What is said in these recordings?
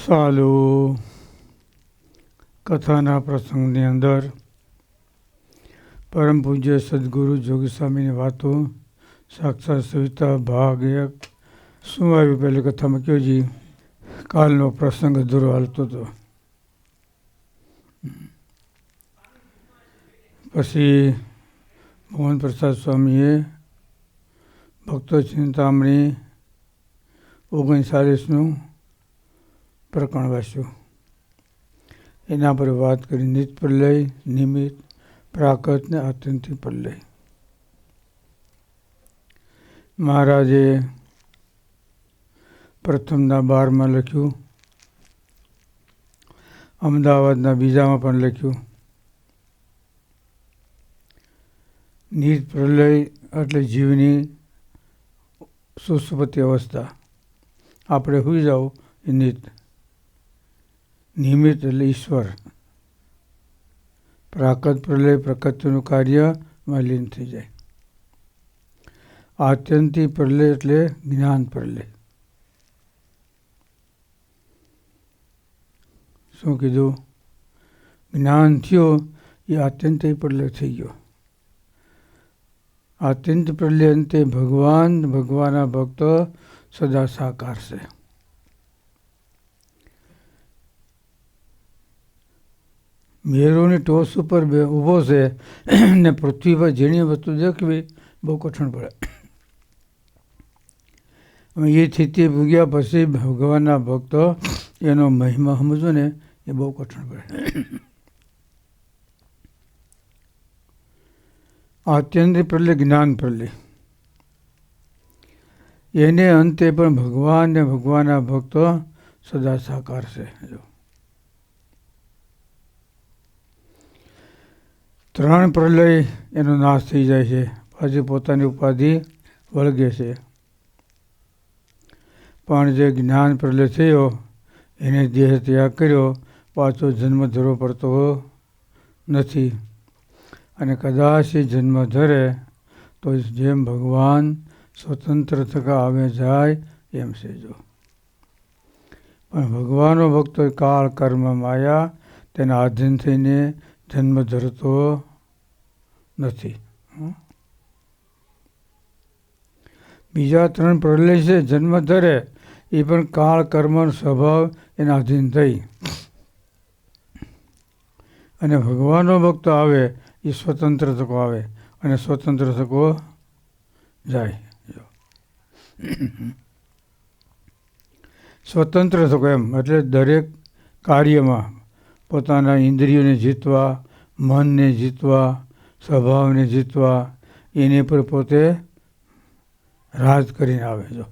સાલો કથાના પ્રસંગની અંદર પરમ પૂજ્ય સદગુરુ જોગી સ્વામીની વાતો સાક્ષાત સવિતા ભાગ 1 શું આવ્યું પહેલી કથામાં કયો જી? કાલનો પ્રસંગ અધૂરો હાલતો હતો. પછી મોહન પ્રસાદ સ્વામીએ ભક્તો ચિંતામણી 39નું પ્રકરણ વાંચ્યું. એના પર વાત કરી નિત પ્રલય, નિમિત્ત, પ્રાકૃત ને આત્યંતિક પ્રલય. મહારાજે પ્રથમના 12માં લખ્યું, અમદાવાદના બીજામાં પણ લખ્યું. નિત પ્રલય એટલે જીવની સુષુપ્તિ અવસ્થા, આપણે સુઈ જાવ એ નિત. નિમિત્ત એટલે ઈશ્વર. પ્રાકૃત પ્રલય પ્રકૃતિનું કાર્યમાં લીન થઈ જાય. આત્યંતિક પ્રલય એટલે જ્ઞાન પ્રલય. શું કીધું? જ્ઞાન થયું એ આત્યંતિક પ્રલય થઈ ગયો. આત્યંતિક પ્રલય અંતે ભગવાનના ભક્તો સદા સાકાર છે. મેરુની ટોચ ઉપર ઊભો છે ને પૃથ્વી પર ઝીણી વસ્તુ દેખવી બહુ કઠણ પડે. એ સ્થિતિ ભૂગ્યા પછી ભગવાનના ભક્તો એનો મહિમા સમજો ને એ બહુ કઠણ પડે. આત્યંતિક પ્રલય જ્ઞાન પ્રલય. એને અંતે પણ ભગવાન ને ભગવાનના ભક્તો સદા સાકાર છે. ત્રણ પ્રલય એનો નાશ થઈ જાય છે, પાછી પોતાની ઉપાધિ વળગે છે. પણ જે જ્ઞાન પ્રલય થયો એને દેહ ત્યાગ કર્યો, પાછો જન્મ ધરવો પડતો નથી. અને કદાચ જન્મ ધરે તો જેમ ભગવાન સ્વતંત્ર થતા આવે જાય એમ છે. જો પણ ભગવાનનો ભક્તો કાળ કર્મ માયા તેના આધીન થઈને જન્મ ધરતો નથી. બીજા ત્રણ પ્રલય છે જન્મ ધરે, એ પણ કાળ કર્મનો સ્વભાવ એના આધીન થઈ. અને ભગવાનનો ભક્તો આવે એ સ્વતંત્ર થકો આવે અને સ્વતંત્ર થકો જાય. સ્વતંત્ર થકો એમ એટલે દરેક કાર્યમાં પોતાના ઇન્દ્રિયોને જીતવા, મનને જીતવા, સ્વભાવને જીતવા, એની પર પોતે રાજ કરીને આવે. જો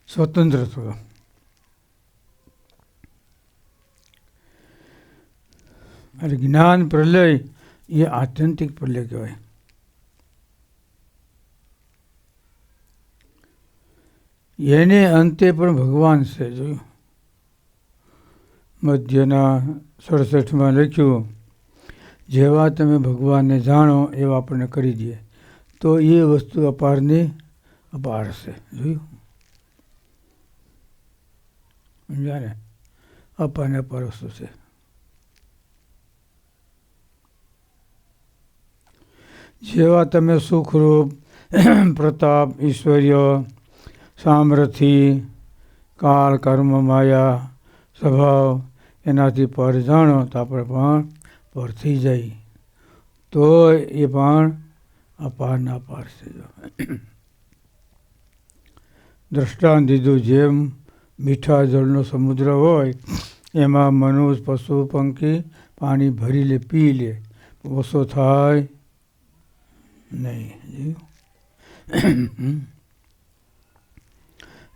સ્વતંત્ર થકો. એટલે જ્ઞાન પ્રલય એ આત્યંતિક પ્રલય કહેવાય. એને અંતે પણ ભગવાન છે. જોયું મધ્યના 67માં લખ્યું, જેવા તમે ભગવાનને જાણો એવા આપણને કરી દે તો એ વસ્તુ અપારની અપાર છે. જોયું જાણે અપારને અપાર વસ્તુ છે. જેવા તમે સુખરૂપ, પ્રતાપ, ઐશ્વર્ય, સામર્થ્ય, કાળ કર્મ માયા, સ્વભાવ એનાથી પર જાણો તો આપણે પણ પર થઈ જાય તો એ પણ અપારના અપાર છે. દ્રષ્ટાંત દીધું, જેમ મીઠા જળનો સમુદ્ર હોય એમાં મનુષ્ય, પશુ, પંખી પાણી ભરી લે, પી લે, ઓછો થાય નહીં.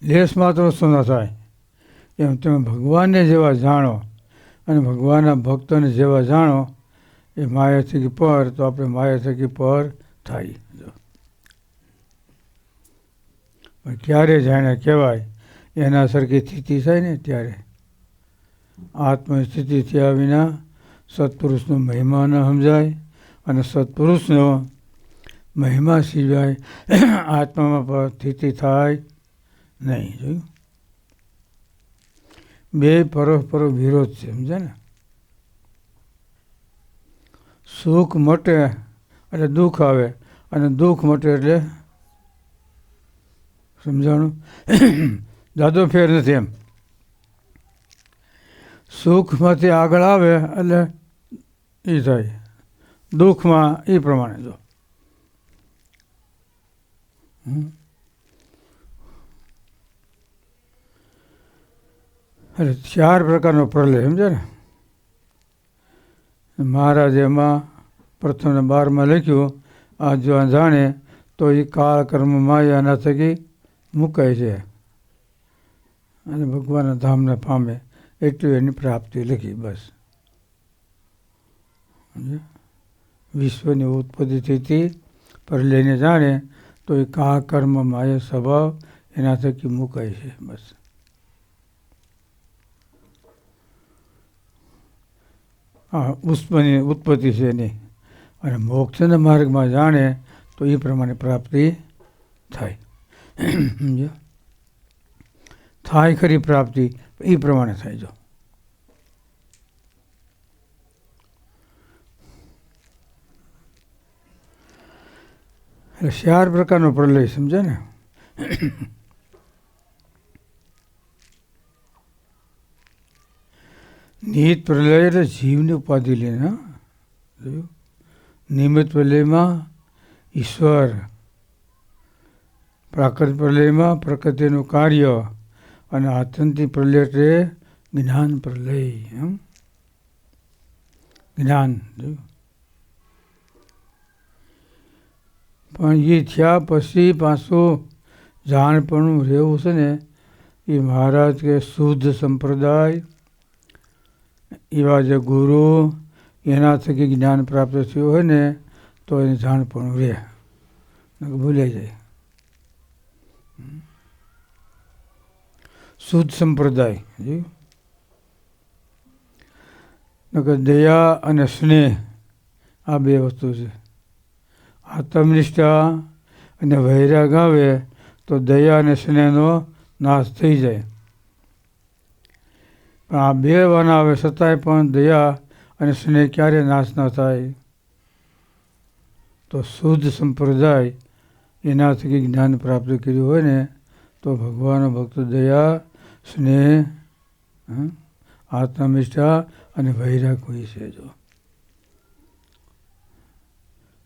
લેશ માત્ર ઓછો ના થાય. એમ તમે ભગવાનને જેવા જાણો અને ભગવાનના ભક્તોને જેવા જાણો એ માયા થકી પર, તો આપણે માયા થકી પર થાય. પણ ક્યારે જાણે કહેવાય એના સરખી સ્થિતિ થાય ને ત્યારે. આત્મસ્થિતિ થયા વિના સત્પુરુષનો મહિમા ન સમજાય અને સત્પુરુષનો મહિમા સિવાય આત્મામાં સ્થિતિ થાય નહીં. જોયું? બે પરસ્પર વિરોધ છે, સમજે ને? સુખ મટે એટલે દુઃખ આવે, અને દુઃખ મટે એટલે સમજાણું? જાદો ફેર નથી એમ. સુખમાંથી આગળ આવે એટલે એ થાય, દુઃખમાં એ પ્રમાણે જો. એટલે 4 પ્રકારનો પ્રલય, સમજે ને? મહારાજ એમાં પ્રથમ 12માં લખ્યું, આ જો જાણે તો એ કાળ કર્મ માયાના થકી મુકાય છે અને ભગવાનના ધામને પામે, એટલી એની પ્રાપ્તિ લખી. બસ વિશ્વની ઉત્પત્તિ થઈ પર લઈને જાણે તો એ કાળ કર્મ માયા સ્વભાવ એના થકી મુકાય છે. બસ હા, ઉત્પત્તિ છે એની, અને મોક્ષના માર્ગમાં જાણે તો એ પ્રમાણે પ્રાપ્તિ થાય. થાય ખરી પ્રાપ્તિ, એ પ્રમાણે થાય. જો એટલે 4 પ્રકારનો પ્રલય, સમજે ને? નિહિત પ્રલય એટલે જીવની ઉપાધિ લઈને. નિમિત્ત પ્રલયમાં ઈશ્વર, પ્રાકૃતિક પ્રલયમાં પ્રકૃતિનું કાર્ય, અને આત્યંતિક પ્રલય એટલે જ્ઞાન પ્રલય. જ્ઞાન. પણ એ થયા પછી પાછું જાણપણું રહેવું છે ને, એ મહારાજ કે શુદ્ધ સંપ્રદાય એવા જે ગુરુ એના થકી જ્ઞાન પ્રાપ્ત થયું હોય ને તો એને જાણપણું રહે, ભૂલાઈ જાય. શુદ્ધ સંપ્રદાય. દયા અને સ્નેહ આ 2 વસ્તુ છે. આત્મનિષ્ઠા અને વૈરાગ આવે તો દયા અને સ્નેહનો નાશ થઈ જાય. પણ આ 2 વાના આવે છતાંય પણ દયા અને સ્નેહ ક્યારે નાશ ન થાય? તો શુદ્ધ સંપ્રદાય એના થકી જ્ઞાન પ્રાપ્ત કર્યું હોય ને તો ભગવાન ભક્ત દયા, સ્નેહ, આત્મનિષ્ઠા અને વૈરાગ હોય છે. જો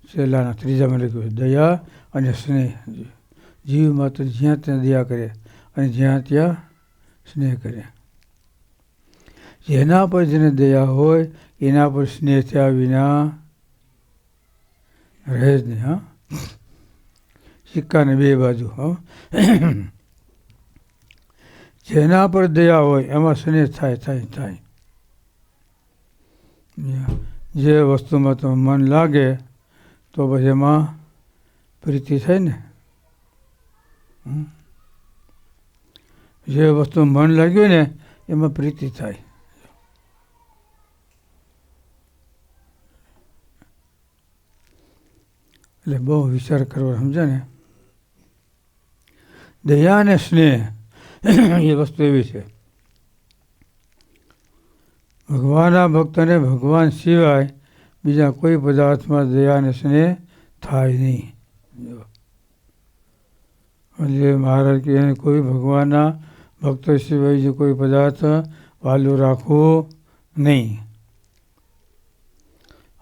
છેલ્લાના 3જામાં લખ્યું છે, દયા અને સ્નેહ. જીવ માત્ર જ્યાં ત્યાં દયા કરે અને જ્યાં ત્યાં સ્નેહ કરે. જેના પર જેને દયા હોય એના પર સ્નેહ થયા વિના રહે જ નહીં. હા, સિક્કાને 2 બાજુ. જેના પર દયા હોય એમાં સ્નેહ થાય. જે વસ્તુમાં તો મન લાગે તો પછી એમાં પ્રીતિ થાય ને. જે વસ્તુ મન લાગ્યું ને એમાં પ્રીતિ થાય. એટલે બહુ વિચાર કરવો, સમજે ને? દયા અને સ્નેહ એ વસ્તુ એવી છે, ભગવાનના ભક્તને ભગવાન સિવાય બીજા કોઈ પદાર્થમાં દયા અને સ્નેહ થાય નહીં. એટલે મહારાજ કહે કોઈ ભગવાનના ભક્ત સિવાય જે કોઈ પદાર્થ વાલું રાખવું નહીં.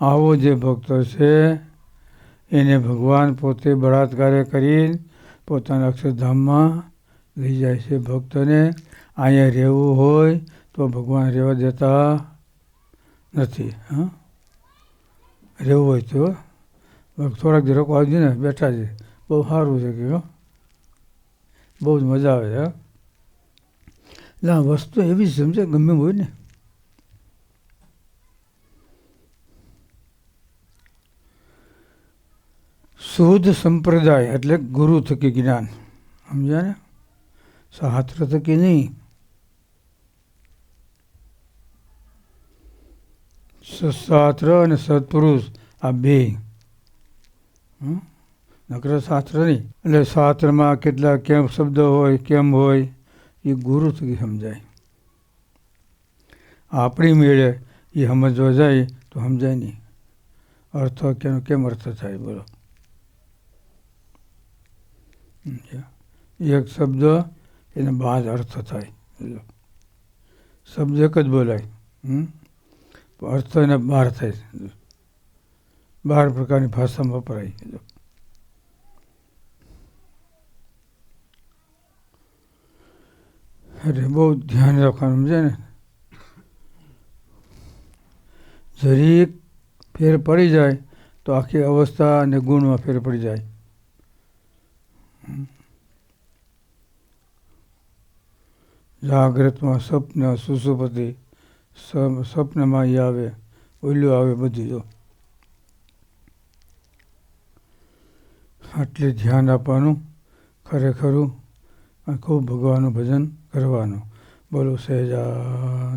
આવો જે ભક્તો છે એને ભગવાન પોતે બળાત્કારે કરી પોતાના અક્ષરધામમાં લઈ જાય છે. ભક્તને અહીંયા રહેવું હોય તો ભગવાન રહેવા દેતા નથી. રહેવું હોય તો થોડાક દી રોકવા આવજો ને, બેઠા છે, બહુ સારું છે કે બહુ જ મજા આવે છે. એટલે આ વસ્તુ એવી જ સમજે, ગમે હોય ને. શુદ્ધ સંપ્રદાય એટલે ગુરુ થકી જ્ઞાન, સમજ્યા ને? શાસ્ત્ર થકી નહીં. શાસ્ત્ર અને સત્પુરુષ આ 2 નકર શાસ્ત્ર નહીં. એટલે શાસ્ત્રમાં કેટલા કેમ શબ્દ હોય, કેમ હોય, એ ગુરુ થકી સમજાય. આપણી મેળે એ સમજવા જાય તો સમજાય નહીં. અર્થ કેમ અર્થ થાય બોલો. એક શબ્દ એને બાદ અર્થ થાય. શબ્દ એક જ બોલાય, અર્થ એને 12 થાય. 12 પ્રકારની ભાષામાં વપરાય. અરે બહુ ધ્યાન રાખવાનું છે ને. જરીક ફેર પડી જાય તો આખી અવસ્થા અને ગુણમાં ફેર પડી જાય. જાગ્રતમાં સ્વપ્ન સુસુપતિ, સ્વપ્નમાં એ આવે, ઓલું આવે, બધું જો. આટલે ધ્યાન આપવાનું ખરેખરું, ખૂબ ભગવાનનું ભજન કરવાનું. બોલો સહેજા